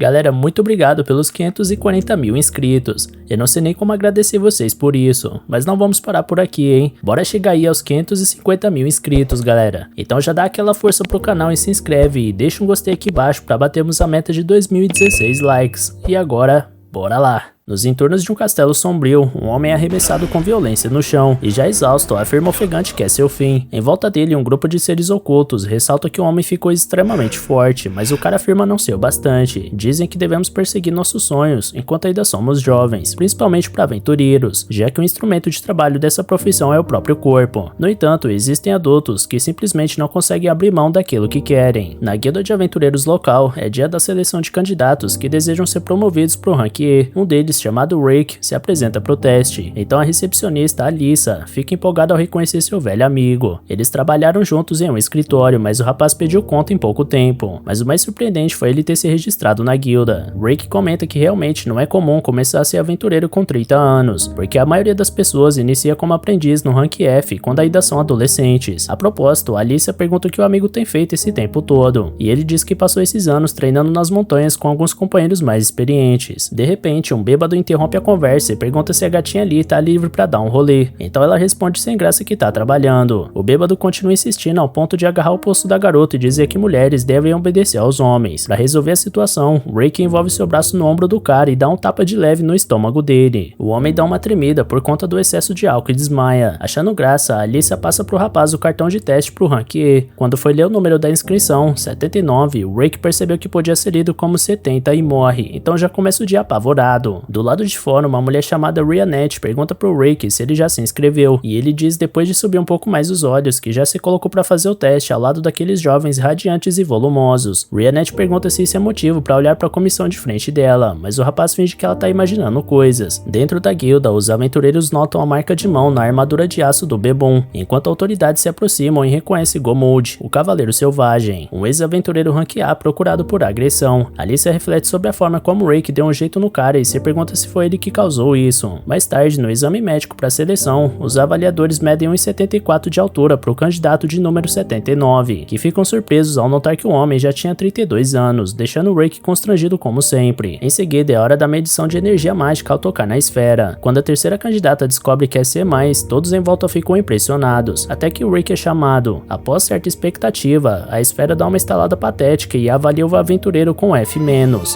Galera, muito obrigado pelos 540 mil inscritos. Eu não sei nem como agradecer vocês por isso, mas não vamos parar por aqui, hein? Bora chegar aí aos 550 mil inscritos, galera. Então já dá aquela força pro canal e se inscreve e deixa um gostei aqui embaixo pra batermos a meta de 2016 likes. E agora, bora lá! Nos entornos de um castelo sombrio, um homem é arremessado com violência no chão e já exausto, afirma ofegante que é seu fim. Em volta dele, um grupo de seres ocultos ressalta que o homem ficou extremamente forte, mas o cara afirma não ser o bastante. Dizem que devemos perseguir nossos sonhos enquanto ainda somos jovens, principalmente para aventureiros, já que o instrumento de trabalho dessa profissão é o próprio corpo. No entanto, existem adultos que simplesmente não conseguem abrir mão daquilo que querem. Na guilda de aventureiros local, é dia da seleção de candidatos que desejam ser promovidos para o rank E. Um deles, chamado Rick, se apresenta para o teste. Então a recepcionista, Alyssa, fica empolgada ao reconhecer seu velho amigo. Eles trabalharam juntos em um escritório, mas o rapaz pediu conta em pouco tempo. Mas o mais surpreendente foi ele ter se registrado na guilda. Rick comenta que realmente não é comum começar a ser aventureiro com 30 anos, porque a maioria das pessoas inicia como aprendiz no rank F quando ainda são adolescentes. A propósito, Alyssa pergunta o que o amigo tem feito esse tempo todo, e ele diz que passou esses anos treinando nas montanhas com alguns companheiros mais experientes. De repente, um bêbado interrompe a conversa e pergunta se a gatinha ali tá livre pra dar um rolê. Então ela responde sem graça que tá trabalhando. O bêbado continua insistindo ao ponto de agarrar o pulso da garota e dizer que mulheres devem obedecer aos homens. Pra resolver a situação, Rick envolve seu braço no ombro do cara e dá um tapa de leve no estômago dele. O homem dá uma tremida por conta do excesso de álcool e desmaia. Achando graça, a Alyssa passa pro rapaz o cartão de teste pro rank E. Quando foi ler o número da inscrição, 79, o Rick percebeu que podia ser lido como 70 e morre. Então já começa o dia apavorado. Do lado de fora, uma mulher chamada Rhianette pergunta pro Rick se ele já se inscreveu, e ele diz depois de subir um pouco mais os olhos que já se colocou para fazer o teste ao lado daqueles jovens radiantes e volumosos. Rhianette pergunta se isso é motivo para olhar para a comissão de frente dela, mas o rapaz finge que ela tá imaginando coisas. Dentro da guilda, os aventureiros notam a marca de mão na armadura de aço do Bebum, enquanto autoridades se aproximam e reconhecem Gomold, o cavaleiro selvagem, um ex-aventureiro rank A procurado por agressão. Alyssa reflete sobre a forma como Rick deu um jeito no cara e se pergunta se foi ele que causou isso. Mais tarde, no exame médico para a seleção, os avaliadores medem 1,74 de altura para o candidato de número 79, que ficam surpresos ao notar que o homem já tinha 32 anos, deixando Rick constrangido como sempre. Em seguida, é hora da medição de energia mágica ao tocar na esfera. Quando a terceira candidata descobre que é C+, todos em volta ficam impressionados, até que o Rick é chamado. Após certa expectativa, a esfera dá uma estalada patética e avalia o aventureiro com F-,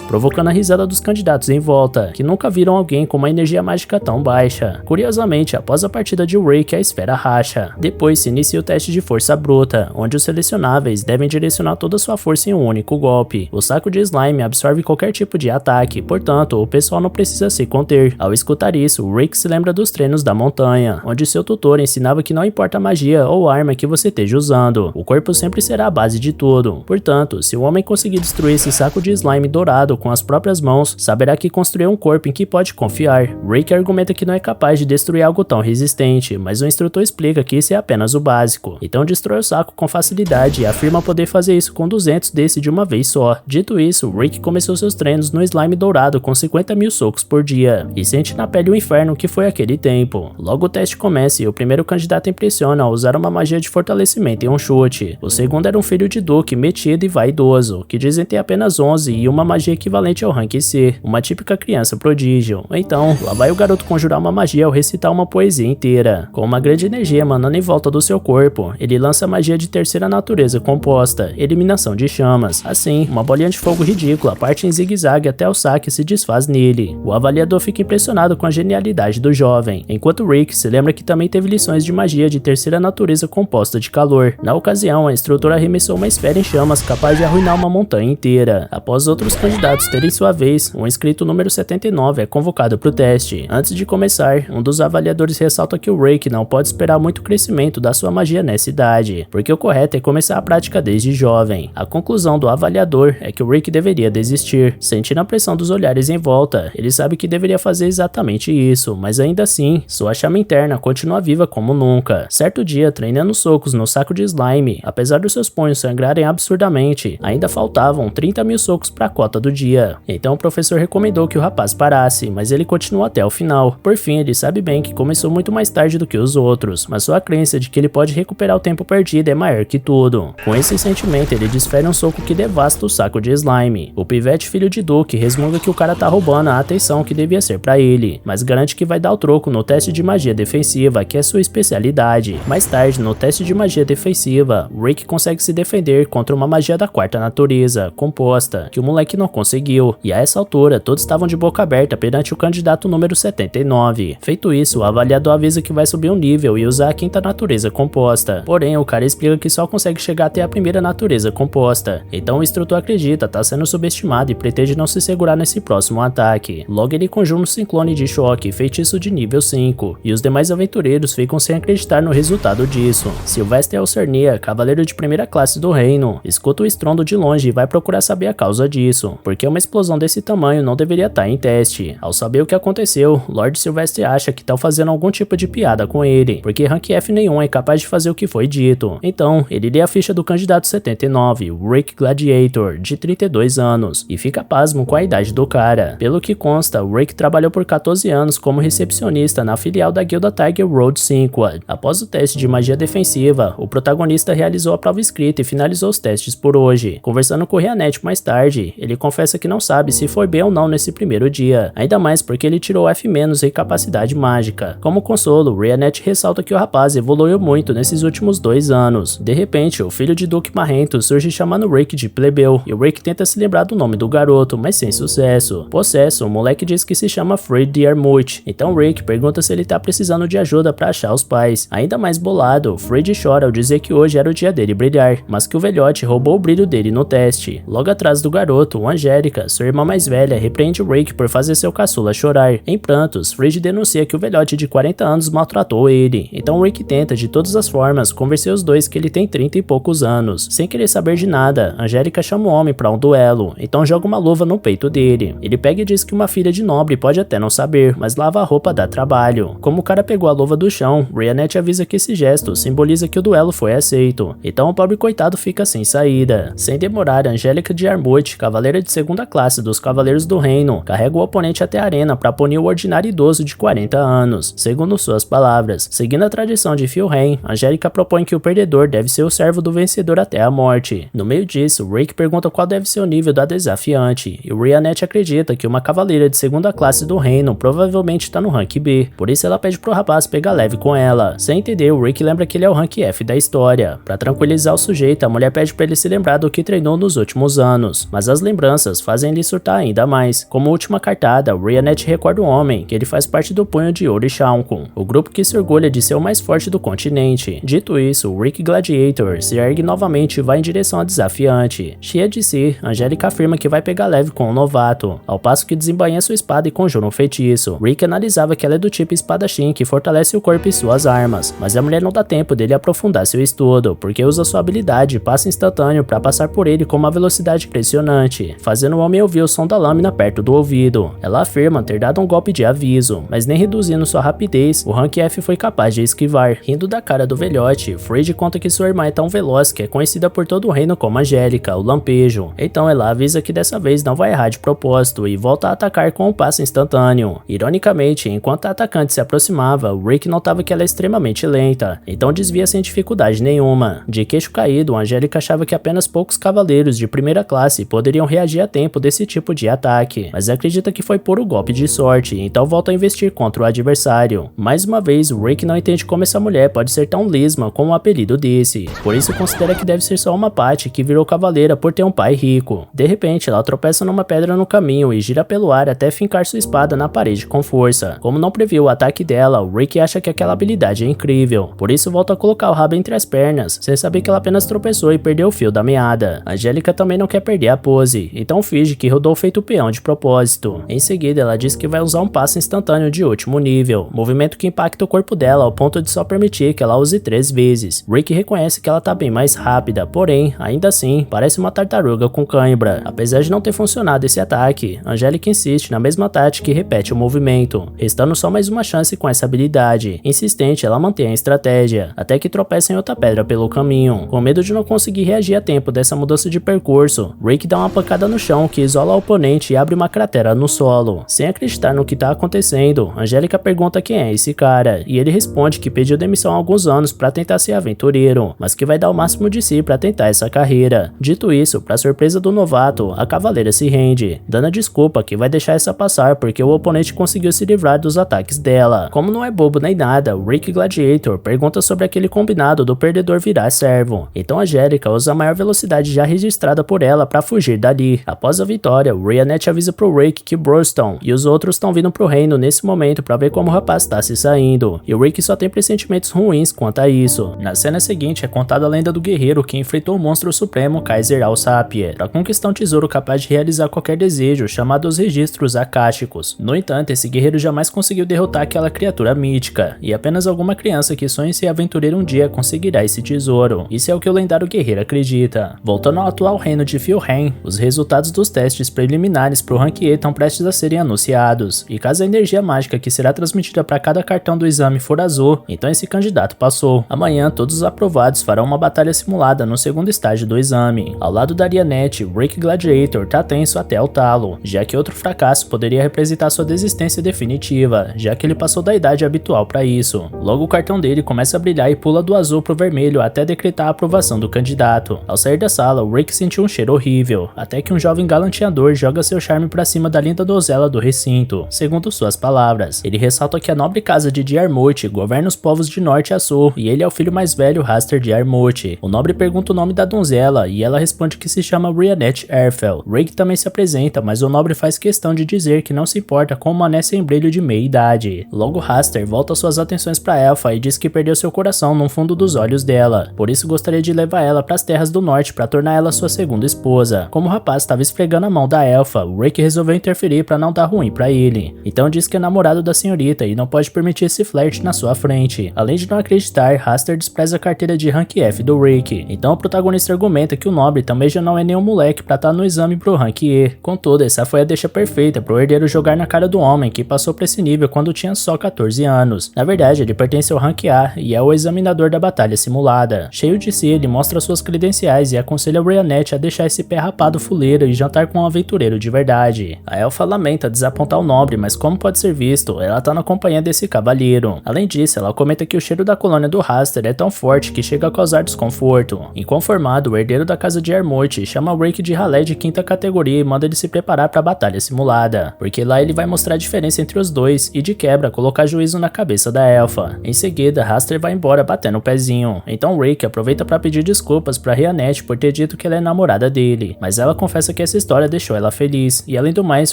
provocando a risada dos candidatos em volta, que nunca viram alguém com uma energia mágica tão baixa. Curiosamente, após a partida de Rick, a esfera racha. Depois se inicia o teste de força bruta, onde os selecionáveis devem direcionar toda sua força em um único golpe. O saco de slime absorve qualquer tipo de ataque, portanto, o pessoal não precisa se conter. Ao escutar isso, Rick se lembra dos treinos da montanha, onde seu tutor ensinava que não importa a magia ou arma que você esteja usando, o corpo sempre será a base de tudo. Portanto, se o homem conseguir destruir esse saco de slime dourado com as próprias mãos, saberá que construiu um corpo em que pode confiar. Rick argumenta que não é capaz de destruir algo tão resistente, mas o instrutor explica que isso é apenas o básico. Então destrói o saco com facilidade e afirma poder fazer isso com 200 desse de uma vez só. Dito isso, Rick começou seus treinos no slime dourado com 50 mil socos por dia, e sente na pele o inferno que foi aquele tempo. Logo o teste começa e o primeiro candidato impressiona ao usar uma magia de fortalecimento em um chute. O segundo era um filho de duque metido e vaidoso, que dizem ter apenas 11 e uma magia equivalente ao rank C, uma típica criança prodígio. Então, lá vai o garoto conjurar uma magia ao recitar uma poesia inteira. Com uma grande energia emanando em volta do seu corpo, ele lança a magia de terceira natureza composta, eliminação de chamas. Assim, uma bolinha de fogo ridícula parte em zigue-zague até o saque se desfaz nele. O avaliador fica impressionado com a genialidade do jovem, enquanto Rick se lembra que também teve lições de magia de terceira natureza composta de calor. Na ocasião, a instrutora arremessou uma esfera em chamas capaz de arruinar uma montanha inteira. Após outros candidatos terem sua vez, o inscrito número 79 é convocado para o teste. Antes de começar, um dos avaliadores ressalta que o Rick não pode esperar muito crescimento da sua magia nessa idade, porque o correto é começar a prática desde jovem. A conclusão do avaliador é que o Rick deveria desistir. Sentindo a pressão dos olhares em volta, ele sabe que deveria fazer exatamente isso, mas ainda assim, sua chama interna continua viva como nunca. Certo dia, treinando socos no saco de slime, apesar dos seus punhos sangrarem absurdamente, ainda faltavam 30 mil socos para a cota do dia. Então o professor recomendou que o rapaz parasse demorasse, mas ele continua até o final. Por fim, ele sabe bem que começou muito mais tarde do que os outros, mas sua crença de que ele pode recuperar o tempo perdido é maior que tudo. Com esse sentimento, ele desfere um soco que devasta o saco de slime. O pivete filho de Duke resmunga que o cara tá roubando a atenção que devia ser pra ele, mas garante que vai dar o troco no teste de magia defensiva, que é sua especialidade. Mais tarde, no teste de magia defensiva, Rick consegue se defender contra uma magia da quarta natureza, composta, que o moleque não conseguiu, e a essa altura todos estavam de boca aberta perante o candidato número 79. Feito isso, o avaliador avisa que vai subir um nível e usar a quinta natureza composta, porém o cara explica que só consegue chegar até a primeira natureza composta, então o instrutor acredita tá sendo subestimado e pretende não se segurar nesse próximo ataque. Logo ele conjura um ciclone de choque, feitiço de nível 5, e os demais aventureiros ficam sem acreditar no resultado disso. Sylvester Elcernia, cavaleiro de primeira classe do reino, escuta o estrondo de longe e vai procurar saber a causa disso, porque uma explosão desse tamanho não deveria estar em teste. Ao saber o que aconteceu, Lord Sylvester acha que estão fazendo algum tipo de piada com ele, porque rank F nenhum é capaz de fazer o que foi dito. Então, ele lê a ficha do candidato 79, Rick Gladiator, de 32 anos, e fica pasmo com a idade do cara. Pelo que consta, Rick trabalhou por 14 anos como recepcionista na filial da guilda Tiger Road 5. Após o teste de magia defensiva, o protagonista realizou a prova escrita e finalizou os testes por hoje. Conversando com o Rianet mais tarde, ele confessa que não sabe se foi bem ou não nesse primeiro dia, ainda mais porque ele tirou F- em capacidade mágica. Como consolo, Rianet ressalta que o rapaz evoluiu muito nesses últimos 2 anos. De repente, o filho de Duke Marrento surge chamando Rick de plebeu, e Rick tenta se lembrar do nome do garoto, mas sem sucesso. Possesso, o moleque diz que se chama Fred Diarmuth, então Rick pergunta se ele tá precisando de ajuda pra achar os pais. Ainda mais bolado, Fred chora ao dizer que hoje era o dia dele brilhar, mas que o velhote roubou o brilho dele no teste. Logo atrás do garoto, Angélica, sua irmã mais velha, repreende Rick por fazer seu caçula chorar. Em prantos, Fred denuncia que o velhote de 40 anos maltratou ele, então Rick tenta de todas as formas convencer os dois que ele tem 30 e poucos anos. Sem querer saber de nada, Angélica chama o homem pra um duelo, então joga uma luva no peito dele. Ele pega e diz que uma filha de nobre pode até não saber, mas lavar a roupa dá trabalho. Como o cara pegou a luva do chão, Rianet avisa que esse gesto simboliza que o duelo foi aceito, então o pobre coitado fica sem saída. Sem demorar, Angélica de Armuth, cavaleira de segunda classe dos Cavaleiros do Reino, carrega o oponente até a arena pra punir o ordinário idoso de 40 anos, segundo suas palavras. Seguindo a tradição de Philheim, Angélica propõe que o perdedor deve ser o servo do vencedor até a morte. No meio disso, Rick pergunta qual deve ser o nível da desafiante, e Rianet acredita que uma cavaleira de segunda classe do reino provavelmente tá no rank B, por isso ela pede pro rapaz pegar leve com ela. Sem entender, o Rick lembra que ele é o rank F da história. Pra tranquilizar o sujeito, a mulher pede pra ele se lembrar do que treinou nos últimos anos, mas as lembranças fazem ele surtar ainda mais. Como última cartada, Rianet recorda o homem, que ele faz parte do Punho de Ouro e Shaunkun, o grupo que se orgulha de ser o mais forte do continente. Dito isso, o Rick Gladiator se ergue novamente e vai em direção à desafiante. Cheia de si, Angélica afirma que vai pegar leve com o novato, ao passo que desembainha sua espada e conjura um feitiço. Rick analisava que ela é do tipo espadachim que fortalece o corpo e suas armas, mas a mulher não dá tempo dele aprofundar seu estudo, porque usa sua habilidade passe instantâneo para passar por ele com uma velocidade impressionante, fazendo o homem ouvir o som da lâmina perto do ouvido. Ela afirma ter dado um golpe de aviso, mas nem reduzindo sua rapidez, o rank F foi capaz de esquivar. Rindo da cara do velhote, Fred conta que sua irmã é tão veloz que é conhecida por todo o reino como Angélica, o Lampejo. Então ela avisa que dessa vez não vai errar de propósito e volta a atacar com um passe instantâneo. Ironicamente, enquanto a atacante se aproximava, Rick notava que ela é extremamente lenta, então desvia sem dificuldade nenhuma. De queixo caído, Angélica achava que apenas poucos cavaleiros de primeira classe poderiam reagir a tempo desse tipo de ataque, mas acredita que foi puro golpe de sorte, então volta a investir contra o adversário. Mais uma vez, Rick não entende como essa mulher pode ser tão lisma com um apelido desse, por isso considera que deve ser só uma Patty que virou cavaleira por ter um pai rico. De repente, ela tropeça numa pedra no caminho e gira pelo ar até fincar sua espada na parede com força. Como não previu o ataque dela, o Rick acha que aquela habilidade é incrível, por isso volta a colocar o rabo entre as pernas, sem saber que ela apenas tropeçou e perdeu o fio da meada. Angélica também não quer perder a pose, então finge que rodou feito peão de propósito. Em seguida, ela diz que vai usar um passe instantâneo de último nível, movimento que impacta o corpo dela ao ponto de só permitir que ela use 3 vezes. Rick reconhece que ela tá bem mais rápida, porém, ainda assim, parece uma tartaruga com cãibra. Apesar de não ter funcionado esse ataque, Angélica insiste na mesma tática e repete o movimento, restando só mais uma chance com essa habilidade. Insistente, ela mantém a estratégia, até que tropeça em outra pedra pelo caminho. Com medo de não conseguir reagir a tempo dessa mudança de percurso, Rick dá uma pancada no chão que isola o oponente e abre uma cratera no solo. Sem acreditar no que tá acontecendo, Angélica pergunta quem é esse cara, e ele responde que pediu demissão há alguns anos para tentar ser aventureiro, mas que vai dar o máximo de si para tentar essa carreira. Dito isso, para surpresa do novato, a cavaleira se rende, dando a desculpa que vai deixar essa passar porque o oponente conseguiu se livrar dos ataques dela. Como não é bobo nem nada, o Rick Gladiator pergunta sobre aquele combinado do perdedor virar servo. Então Angélica usa a maior velocidade já registrada por ela para fugir dali. Após a vitória, Ryanette avisa pro Rick que Broston e os outros estão vindo pro reino nesse momento para ver como o rapaz tá se saindo, e o Rick só tem pressentimentos ruins quanto a isso. Na cena seguinte é contada a lenda do guerreiro que enfrentou o monstro supremo Kaiser Alsapier para conquistar um tesouro capaz de realizar qualquer desejo, chamado os registros akáshicos. No entanto, esse guerreiro jamais conseguiu derrotar aquela criatura mítica, e apenas alguma criança que sonha em ser aventureiro um dia conseguirá esse tesouro. Isso é o que o lendário guerreiro acredita. Voltando ao atual reino de Filheim, os resultados dos testes preliminares pro Rank E estão prestes a serem anunciados, e caso a energia mágica que será transmitida para cada cartão do exame for azul, então esse candidato passou. Amanhã, todos os aprovados farão uma batalha simulada no segundo estágio do exame. Ao lado da Ryanette, Rick Gladiator tá tenso até o talo, já que outro fracasso poderia representar sua desistência definitiva, já que ele passou da idade habitual para isso. Logo o cartão dele começa a brilhar e pula do azul pro vermelho até decretar a aprovação do candidato. Ao sair da sala, o Rick sentiu um cheiro horrível, até que um jovem galanteador joga seu charme pra cima da linda donzela do recinto, segundo suas palavras. Ele ressalta que a nobre casa de Diarmuid governa os povos de norte a sul, e ele é o filho mais velho Raster Diarmuid. O nobre pergunta o nome da donzela, e ela responde que se chama Ryanette Erfel. Rick também se apresenta, mas o nobre faz questão de dizer que não se importa com uma Mané sem brilho de meia idade. Logo Raster volta suas atenções pra Elfa e diz que perdeu seu coração no fundo dos olhos dela, por isso gostaria de levar ela pras terras do norte para tornar ela sua segunda esposa. Como o rapaz estava esfregando a mão da Elfa, o Rick resolveu interferir para não dar ruim pra ele. Então diz que é namorado da senhorita e não pode permitir esse flerte na sua frente. Além de não acreditar, Raster despreza a carteira de Rank F do Rick. Então o protagonista argumenta que o nobre também já não é nenhum moleque pra estar no exame pro Rank E. Contudo, essa foi a deixa perfeita pro herdeiro jogar na cara do homem que passou pra esse nível quando tinha só 14 anos. Na verdade, ele pertence ao Rank A e é o examinador da batalha simulada. Cheio de si, ele mostra suas credenciais e aconselha Ryanette a deixar esse pé rapado fuleiro e jantar com um aventureiro de verdade. A Elfa lamenta desapontar o nobre, mas como pode ser visto, ela tá na companhia desse cavalheiro. Além disso, ela comenta que o cheiro da colônia do Raster é tão forte que chega a causar desconforto. Inconformado, o herdeiro da casa de Diarmuid chama o Rick de ralé de quinta categoria e manda ele se preparar para a batalha simulada, porque lá ele vai mostrar a diferença entre os dois e de quebra colocar juízo na cabeça da Elfa. Em seguida, Raster vai embora batendo o pezinho. Então Rick aproveita para pedir desculpas para Ryanette por ter dito que ela é namorada dele, mas ela confessa que essa história deixou ela feliz, e além do mais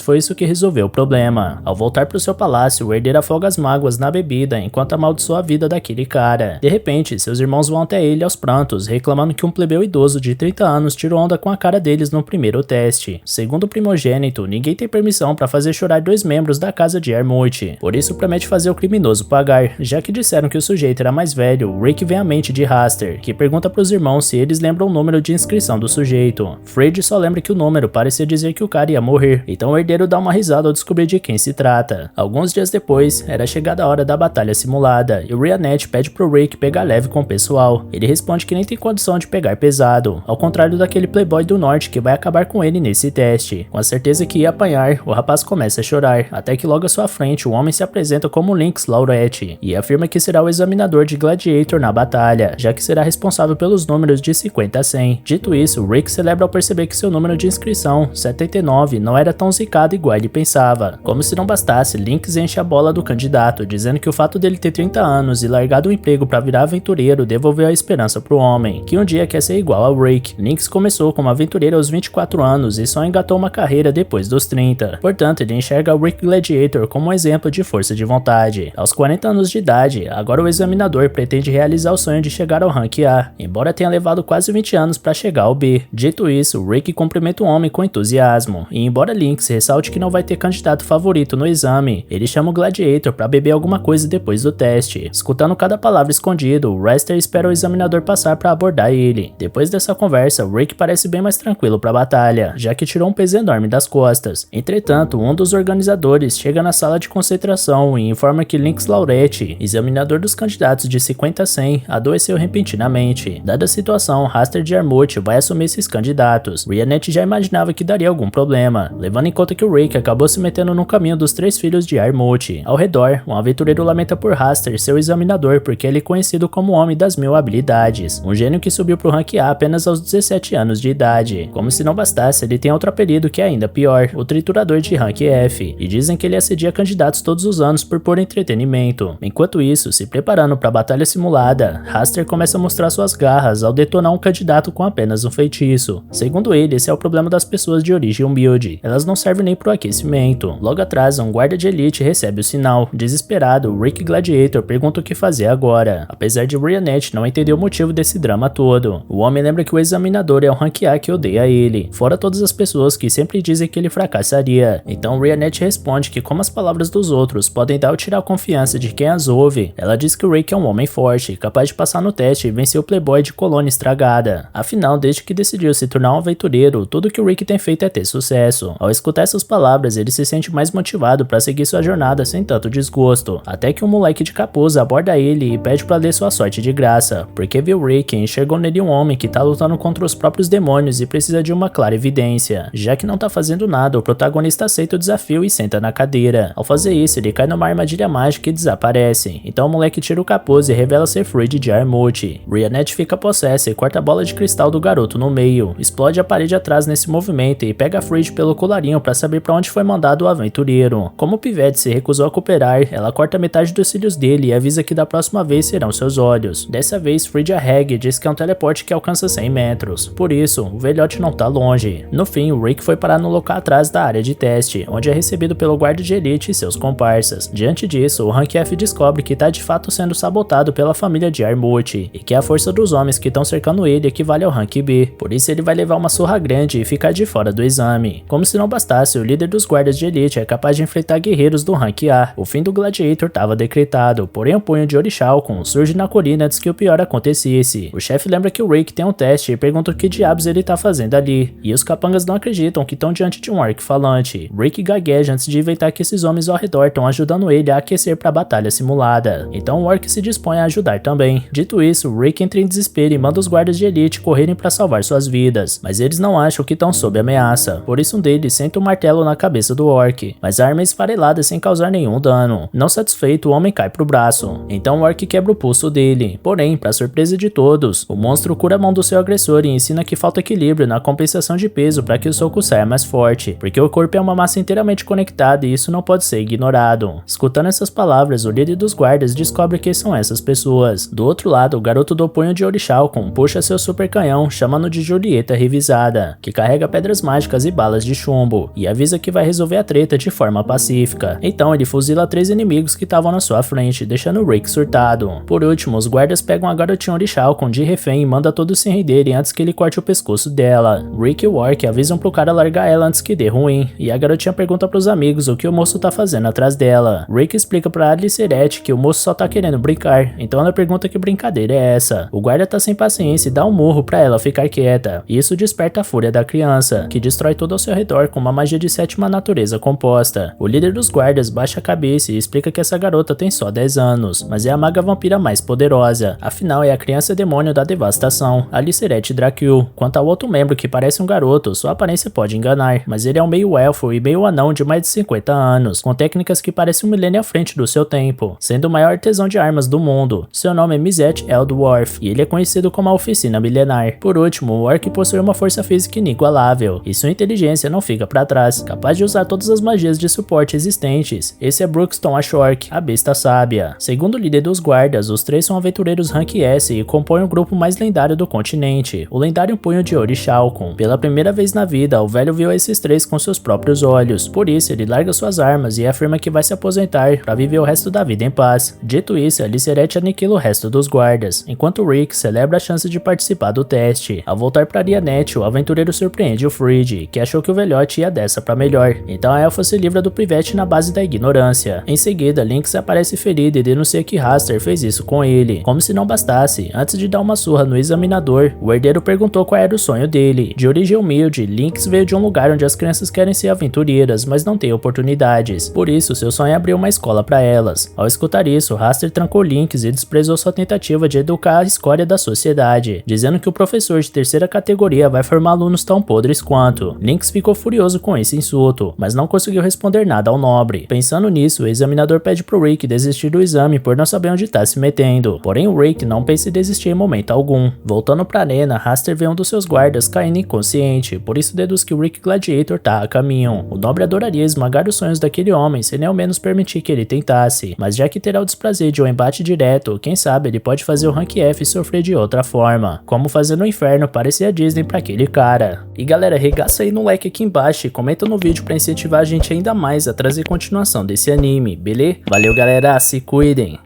foi isso que resolveu o problema. Ao voltar pro seu palácio, o herdeiro afoga as mágoas na bebida enquanto amaldiçoa a vida daquele cara. De repente, seus irmãos vão até ele aos prantos, reclamando que um plebeu idoso de 30 anos tirou onda com a cara deles no primeiro teste. Segundo o primogênito, ninguém tem permissão para fazer chorar dois membros da casa de Diarmuid, por isso promete fazer o criminoso pagar. Já que disseram que o sujeito era mais velho, Rick vem à mente de Raster, que pergunta pros irmãos se eles lembram o número de inscrição do sujeito. Fred só lembra que o número parecia dizer que o cara ia morrer, então o herdeiro dá uma risada ao descobrir de quem se trata. Alguns dias depois, era chegada a hora da batalha simulada, e o Ryanette pede pro Rick pegar leve com o pessoal. Ele responde que nem tem condição de pegar pesado, ao contrário daquele playboy do norte que vai acabar com ele nesse teste. Com a certeza que ia apanhar, o rapaz começa a chorar, até que logo à sua frente o homem se apresenta como Lynx Laurette, e afirma que será o examinador de Gladiator na batalha, já que será responsável pelos números de 50 a 100. Dito isso, Rick celebra ao perceber que seu número de inscrição, 79, não era tão zicado igual ele pensava. Como se não bastasse, Lynx enche a bola do candidato, dizendo que o fato dele ter 30 anos e largado o emprego para virar aventureiro devolveu a esperança pro homem, que um dia quer ser igual ao Rick. Lynx começou como aventureiro aos 24 anos e só engatou uma carreira depois dos 30. Portanto, ele enxerga o Rick Gladiator como um exemplo de força de vontade. Aos 40 anos de idade, agora o examinador pretende realizar o sonho de chegar ao Rank A, embora tenha levado quase 20 anos para chegar ao B. Dito isso, Rick cumprimenta o homem com entusiasmo, e embora Lynx ressalte que não vai ter candidato favorito no exame, ele chama o Gladiator para beber alguma coisa depois do teste. Escutando cada palavra escondido, Raster espera o examinador passar para abordar ele. Depois dessa conversa, Rick parece bem mais tranquilo para a batalha, já que tirou um peso enorme das costas. Entretanto, um dos organizadores chega na sala de concentração e informa que Lynx Laurette, examinador dos candidatos de 50 a 100, adoeceu repentinamente. Dada a situação, Raster Diarmuid vai assumir esses candidatos. Ryanette já imaginava que daria algum problema, levando em conta que o Rick acabou se metendo no caminho dos 3 filhos de Armut. Ao redor, um aventureiro lamenta por Raster, seu examinador, porque ele é conhecido como o Homem das 1000 Habilidades, um gênio que subiu pro rank A apenas aos 17 anos de idade. Como se não bastasse, ele tem outro apelido que é ainda pior, o Triturador de rank F, e dizem que ele assedia candidatos todos os anos por puro entretenimento. Enquanto isso, se preparando para a batalha simulada, Raster começa a mostrar suas garras ao detonar um candidato com apenas um feitiço. Segundo ele, esse é o problema das pessoas de origem humilde, elas não servem nem pro aquecimento. Logo atrás, um guarda de elite recebe o sinal. Desesperado, Rick Gladiator pergunta o que fazer agora, apesar de Ryanet não entender o motivo desse drama todo. O homem lembra que o examinador é um rank A que odeia ele, fora todas as pessoas que sempre dizem que ele fracassaria. Então Ryanet responde que como as palavras dos outros podem dar ou tirar a confiança de quem as ouve, ela diz que o Rick é um homem forte, capaz de passar no teste e vencer o playboy de colônia estragada. Afinal, desde que decidiu se tornar um aventureiro, tudo que o Rick tem feito é ter sucesso. Ao escutar essas palavras, ele se sente mais motivado para seguir sua jornada sem tanto desgosto, até que um moleque de capuz aborda ele e pede para ler sua sorte de graça, porque viu Rick e enxergou nele um homem que tá lutando contra os próprios demônios e precisa de uma clara evidência. Já que não tá fazendo nada, o protagonista aceita o desafio e senta na cadeira. Ao fazer isso, ele cai numa armadilha mágica e desaparece. Então o moleque tira o capuz e revela ser Freed de Armut. Ryanet fica possessa e corta a bola de cristal do garoto no meio, explode a parede atrás nesse movimento e pega Freed pelo colarinho para saber para onde foi mandado o aventureiro. Como o pivete se recusou a cooperar, ela corta metade dos cílios dele e avisa que da próxima vez serão seus olhos. Dessa vez, Freed arrega e diz que é um teleporte que alcança 100 metros. Por isso, o velhote não tá longe. No fim, o Rick foi parar no local atrás da área de teste, onde é recebido pelo guarda de elite e seus comparsas. Diante disso, o Rank F descobre que tá de fato sendo sabotado pela família de Armut, e que a força dos homens que estão cercando ele equivale ao Rank B. Por isso ele vai levar uma surra grande e ficar de fora do exame. Como se não bastasse, o líder dos guardas de elite é capaz de enfrentar guerreiros do Rank A. O fim do Gladiator estava decretado, porém o punho de Orichalcon surge na colina antes que o pior acontecesse. O chefe lembra que o Rick tem um teste e pergunta o que diabos ele tá fazendo ali, e os capangas não acreditam que estão diante de um orc falante. Rick gagueja antes de inventar que esses homens ao redor estão ajudando ele a aquecer para a batalha simulada. Então o orc se dispõe a ajudar também. Dito isso, Rick entra em desespero e manda os guardas de elite correrem para salvar suas vidas, mas eles não acham que estão sob ameaça. Por isso um deles senta um martelo na cabeça do orc, mas a arma é esfarelada sem causar nenhum dano. Não satisfeito, o homem cai pro braço. Então o orc quebra o pulso dele. Porém, para surpresa de todos, o monstro cura a mão do seu agressor e ensina que falta equilíbrio na compensação de peso para que o soco saia mais forte, porque o corpo é uma massa inteiramente conectada e isso não pode ser ignorado. Escutando essas palavras, o líder dos guardas descobre que são essas pessoas. Do outro lado, o garoto do punho de Orichalcon puxa seu super canhão, chamando de Julieta Revisada, que carrega pedras mágicas e balas de chumbo, e avisa que vai resolver a treta de forma pacífica. Então ele fuzila 3 inimigos que estavam na sua frente, deixando Rick surtado. Por último, os guardas pegam a garotinha Orichalcon de refém e manda todos se renderem antes que ele corte o pescoço dela. Rick e o orc avisam pro cara largar ela antes que dê ruim, e a garotinha pergunta pros amigos o que o moço tá fazendo atrás dela. Rick explica pra Aliceret que o moço só tá querendo brincar, então ela pergunta que brincadeira é essa. O guarda tá sem paciência e dá um murro pra ela ficar quieta, e isso desperta a fúria da criança, que destrói tudo ao seu redor com uma magia de 7ª natureza composta. O líder dos guardas baixa a cabeça e explica que essa garota tem só 10 anos, mas é a maga vampira mais poderosa, afinal é a criança demônio da devastação, Aliceret Dracul. Quanto ao outro membro que parece um garoto, sua aparência pode enganar, mas ele é um meio elfo e meio anão de mais de 50 anos, com técnicas que parecem um milênio à frente do seu tempo, sendo o maior artesão de armas do mundo. Seu nome é Mizet Eldwarf, e ele é conhecido como a Oficina Milenar. Por último, o orc possui uma força física inigualável, e sua inteligência não fica para trás, capaz de usar todas as magias de suporte existentes. Esse é Bruxton Ashork, a besta sábia. Segundo o líder dos guardas, os 3 são aventureiros Rank S e compõem o grupo mais lendário do continente, o lendário punho de Orichalcon. Pela primeira vez na vida, o velho viu esses 3 com seus próprios olhos, por isso ele larga suas armas e afirma que vai se aposentar para viver o resto da vida em paz. Dito isso, Aliceret aniquila o resto dos guardas, enquanto Rick celebra a chance de participar do teste. Ao voltar para Ryanet, o aventureiro surpreende o Freed, que achou que o velhote ia dessa para melhor, então a elfa se livra do pivete na base da ignorância. Em seguida, Lynx aparece ferido e denuncia que Raster fez isso com ele. Como se não bastasse, antes de dar uma surra no examinador, o herdeiro perguntou qual era o sonho dele. De origem humilde, Lynx veio de um lugar onde as crianças querem ser aventureiras, mas não têm oportunidades. Por isso, seu sonho é abrir uma escola para elas. Ao escutar isso, Raster trancou Lynx e desprezou sua tentativa de educar a escória da sociedade, dizendo que o professor de 3ª categoria vai formar alunos tão podres quanto. Lynx ficou furioso com esse insulto, mas não conseguiu responder nada ao nobre. Pensando nisso, o examinador pede pro Rick desistir do exame por não saber onde tá se metendo. Porém o Rick não pensa em desistir em momento algum. Voltando pra arena, Raster vê um dos seus guardas caindo inconsciente, por isso deduz que o Rick Gladiator tá a caminho. O nobre adoraria esmagar os sonhos daquele homem sem nem ao menos permitir que ele tentasse, mas já que terá o desprazer de um embate direto, quem sabe ele pode fazer o Rank F sofrer de outra forma, como fazer no inferno parecer a Disney pra aquele cara. E galera, regaça aí no like aqui embaixo e comenta no vídeo pra incentivar a gente ainda mais a trazer continuação desse anime, beleza? Valeu galera, se cuidem!